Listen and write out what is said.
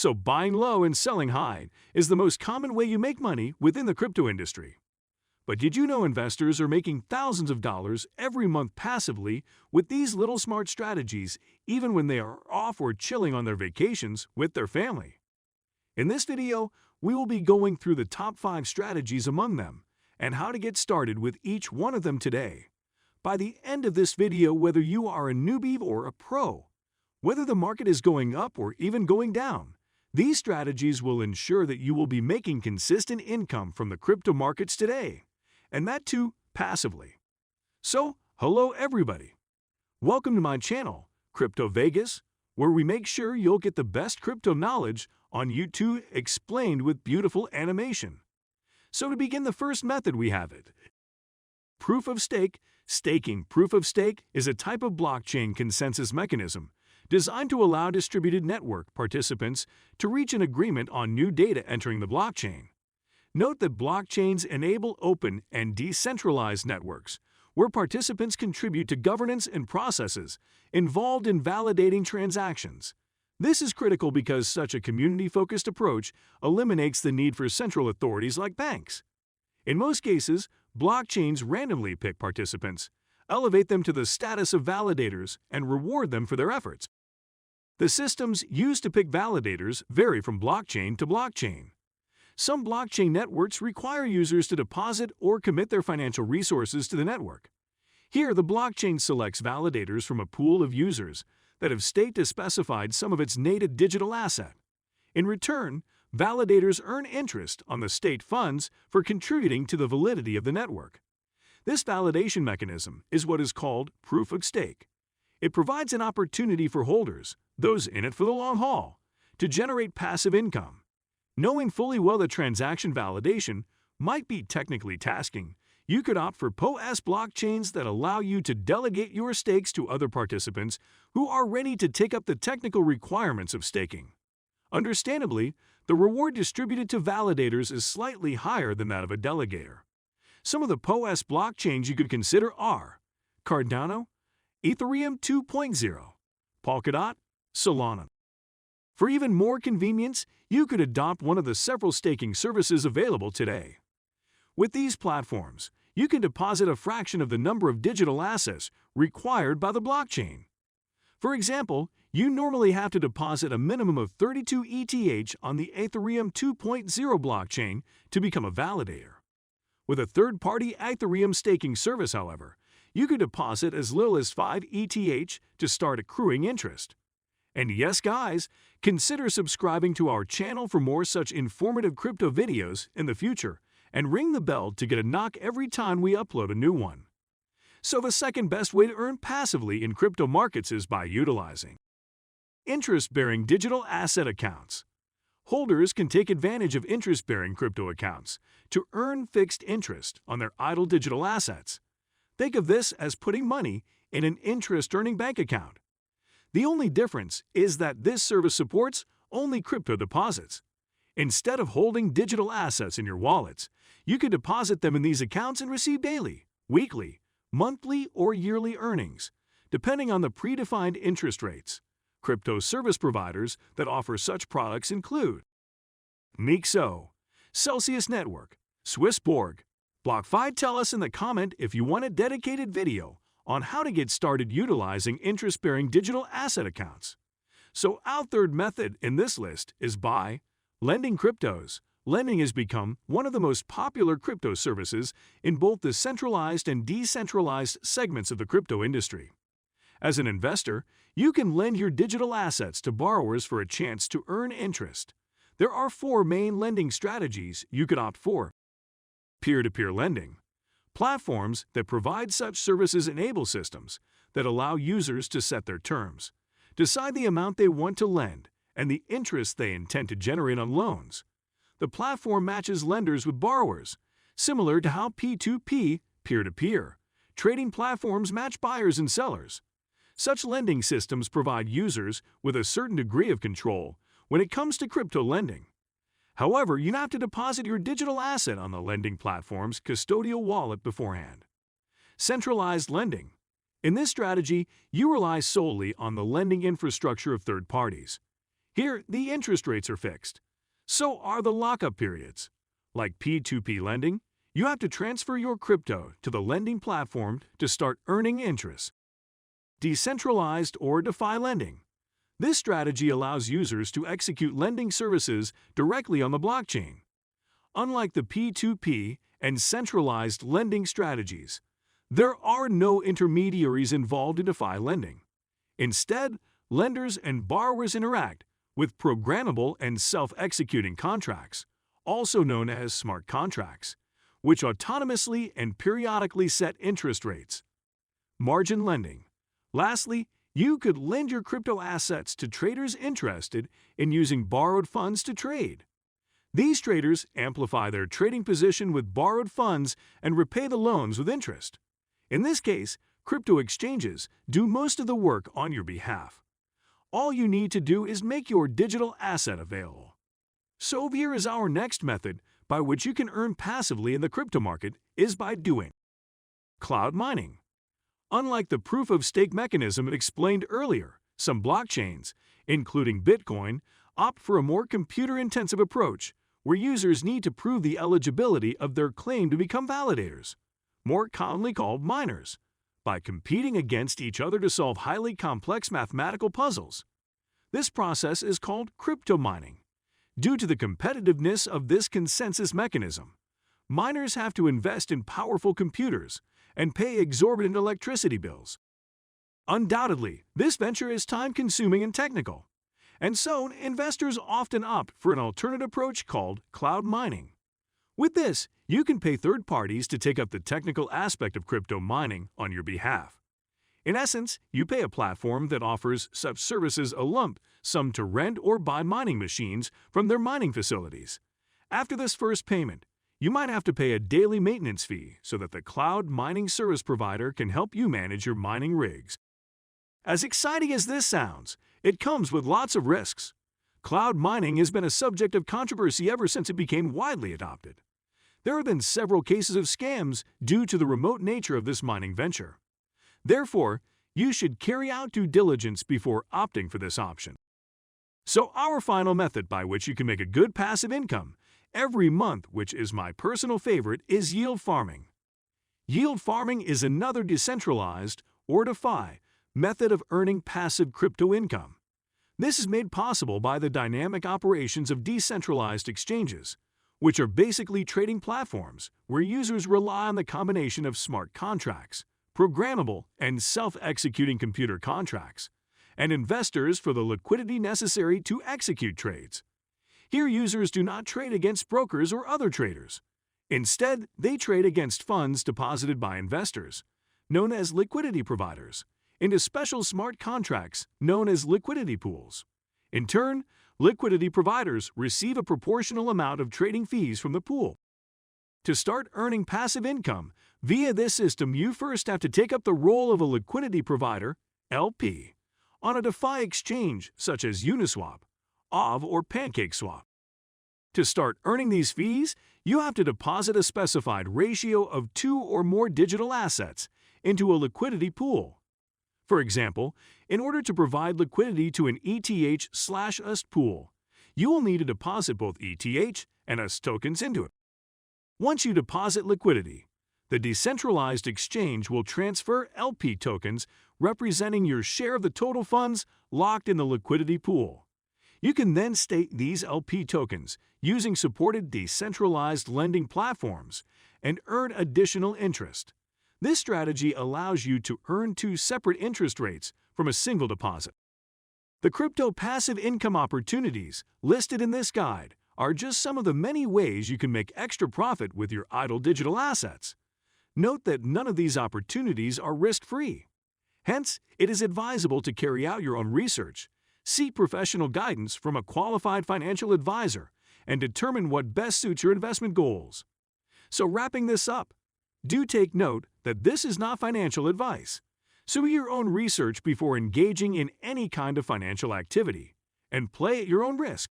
So buying low and selling high is the most common way you make money within the crypto industry. But did you know investors are making thousands of dollars every month passively with these little smart strategies, even when they are off or chilling on their vacations with their family? In this video, we will be going through the top 5 strategies among them and how to get started with each one of them today. By the end of this video, whether you are a newbie or a pro, whether the market is going up or even going down, these strategies will ensure that you will be making consistent income from the crypto markets today, and that too passively. So, hello everybody. Welcome to my channel, Crypto Vegas, where we make sure you'll get the best crypto knowledge on YouTube explained with beautiful animation. So to begin the first method we have it. Proof of stake. Staking. Proof of stake is a type of blockchain consensus mechanism designed to allow distributed network participants to reach an agreement on new data entering the blockchain. Note that blockchains enable open and decentralized networks, where participants contribute to governance and processes involved in validating transactions. This is critical because such a community-focused approach eliminates the need for central authorities like banks. In most cases, blockchains randomly pick participants, elevate them to the status of validators, and reward them for their efforts. The systems used to pick validators vary from blockchain to blockchain. Some blockchain networks require users to deposit or commit their financial resources to the network. Here, the blockchain selects validators from a pool of users that have staked a specified sum of its native digital asset. In return, validators earn interest on the staked funds for contributing to the validity of the network. This validation mechanism is what is called proof of stake. It provides an opportunity for holders, those in it for the long haul, to generate passive income. Knowing fully well that transaction validation might be technically tasking, you could opt for POS blockchains that allow you to delegate your stakes to other participants who are ready to take up the technical requirements of staking. Understandably, the reward distributed to validators is slightly higher than that of a delegator. Some of the POS blockchains you could consider are Cardano, Ethereum 2.0, Polkadot, Solana. For even more convenience, you could adopt one of the several staking services available today. With these platforms, you can deposit a fraction of the number of digital assets required by the blockchain. For example, you normally have to deposit a minimum of 32 ETH on the Ethereum 2.0 blockchain to become a validator. With a third-party Ethereum staking service, however, you could deposit as little as 5 ETH to start accruing interest. And yes, guys, consider subscribing to our channel for more such informative crypto videos in the future, and ring the bell to get a knock every time we upload a new one. So the second best way to earn passively in crypto markets is by utilizing interest-bearing digital asset accounts. Holders can take advantage of interest-bearing crypto accounts to earn fixed interest on their idle digital assets. Think of this as putting money in an interest-earning bank account. The only difference is that this service supports only crypto deposits. Instead of holding digital assets in your wallets, you can deposit them in these accounts and receive daily, weekly, monthly, or yearly earnings, depending on the predefined interest rates. Crypto service providers that offer such products include Mixo, Celsius Network, Swissborg, BlockFi. Tell us in the comment if you want a dedicated video on how to get started utilizing interest-bearing digital asset accounts. So our third method in this list is by lending cryptos. Lending has become one of the most popular crypto services in both the centralized and decentralized segments of the crypto industry. As an investor, you can lend your digital assets to borrowers for a chance to earn interest. There are 4 main lending strategies you could opt for. Peer-to-peer lending. Platforms that provide such services enable systems that allow users to set their terms, decide the amount they want to lend, and the interest they intend to generate on loans. The platform matches lenders with borrowers, similar to how P2P, peer-to-peer, trading platforms match buyers and sellers. Such lending systems provide users with a certain degree of control when it comes to crypto lending. However, you have to deposit your digital asset on the lending platform's custodial wallet beforehand. Centralized lending. In this strategy, you rely solely on the lending infrastructure of third parties. Here, the interest rates are fixed. So are the lockup periods. Like P2P lending, you have to transfer your crypto to the lending platform to start earning interest. Decentralized or DeFi lending. This strategy allows users to execute lending services directly on the blockchain. Unlike the P2P and centralized lending strategies, there are no intermediaries involved in DeFi lending. Instead, lenders and borrowers interact with programmable and self-executing contracts, also known as smart contracts, which autonomously and periodically set interest rates. Margin lending. Lastly, you could lend your crypto assets to traders interested in using borrowed funds to trade. These traders amplify their trading position with borrowed funds and repay the loans with interest. In this case, crypto exchanges do most of the work on your behalf. All you need to do is make your digital asset available. So here is our next method by which you can earn passively in the crypto market is by doing cloud mining. Unlike the proof-of-stake mechanism explained earlier, some blockchains, including Bitcoin, opt for a more computer-intensive approach where users need to prove the eligibility of their claim to become validators, more commonly called miners, by competing against each other to solve highly complex mathematical puzzles. This process is called crypto mining. Due to the competitiveness of this consensus mechanism, miners have to invest in powerful computers and pay exorbitant electricity bills. Undoubtedly, this venture is time-consuming and technical, and so investors often opt for an alternate approach called cloud mining. With this, you can pay third parties to take up the technical aspect of crypto mining on your behalf. In essence, you pay a platform that offers such services a lump sum to rent or buy mining machines from their mining facilities. After this first payment, you might have to pay a daily maintenance fee so that the cloud mining service provider can help you manage your mining rigs. As exciting as this sounds, it comes with lots of risks. Cloud mining has been a subject of controversy ever since it became widely adopted. There have been several cases of scams due to the remote nature of this mining venture. Therefore, you should carry out due diligence before opting for this option. So our final method by which you can make a good passive income every month, which is my personal favorite, is yield farming. Yield farming is another decentralized, or DeFi, method of earning passive crypto income. This is made possible by the dynamic operations of decentralized exchanges, which are basically trading platforms where users rely on the combination of smart contracts, programmable and self-executing computer contracts, and investors for the liquidity necessary to execute trades. Here, users do not trade against brokers or other traders. Instead, they trade against funds deposited by investors, known as liquidity providers, into special smart contracts known as liquidity pools. In turn, liquidity providers receive a proportional amount of trading fees from the pool. To start earning passive income via this system, you first have to take up the role of a liquidity provider, LP, on a DeFi exchange such as Uniswap, OV, or PancakeSwap. To start earning these fees, you have to deposit a specified ratio of 2 or more digital assets into a liquidity pool. For example, in order to provide liquidity to an ETH/UST pool, you will need to deposit both ETH and UST tokens into it. Once you deposit liquidity, the decentralized exchange will transfer LP tokens representing your share of the total funds locked in the liquidity pool. You can then stake these LP tokens using supported decentralized lending platforms and earn additional interest. This strategy allows you to earn 2 separate interest rates from a single deposit. The crypto passive income opportunities listed in this guide are just some of the many ways you can make extra profit with your idle digital assets. Note that none of these opportunities are risk-free. Hence, it is advisable to carry out your own research, seek professional guidance from a qualified financial advisor, and determine what best suits your investment goals. So wrapping this up, do take note that this is not financial advice. So do your own research before engaging in any kind of financial activity, and play at your own risk.